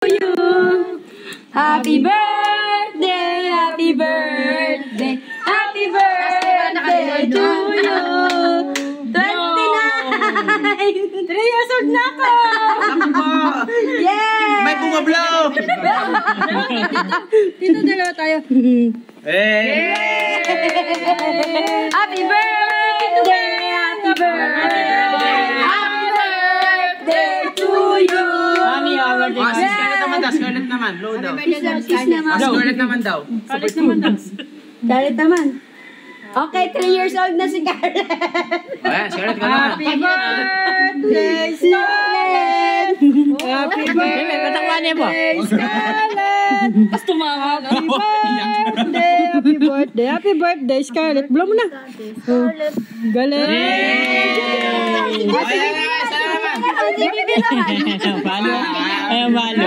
you. Happy birthday, happy birthday, happy birthday to you. 29! 3 years old na ako! Yay! May bumablaw! Dito dalawa tayo. Hey! Happy birthday, happy birthday, happy birthday to you. Mami, si Scarlett naman daw, Scarlett naman. Low daw. Scarlett naman daw. Scarlett naman. Okay, 3 years old na si Scarlett. Ayan, Scarlett ka naman. Happy birthday, Scarlett! Happy birthday, Scarlett! Tapos tumawag. Happy birthday, Scarlett. Blow mo na. Scarlett. Galing! Ayan, balo.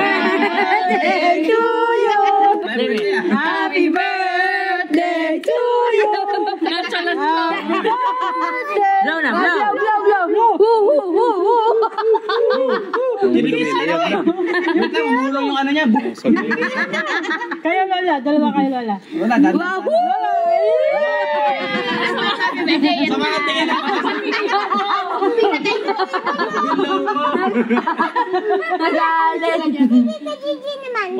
Happy birthday to you! Blow na, blow. Wait lang, umulong yung ano niya. Kayo Lola, dalawa kayo Lola. Wala, dada. Sa mga tingin na Magalit.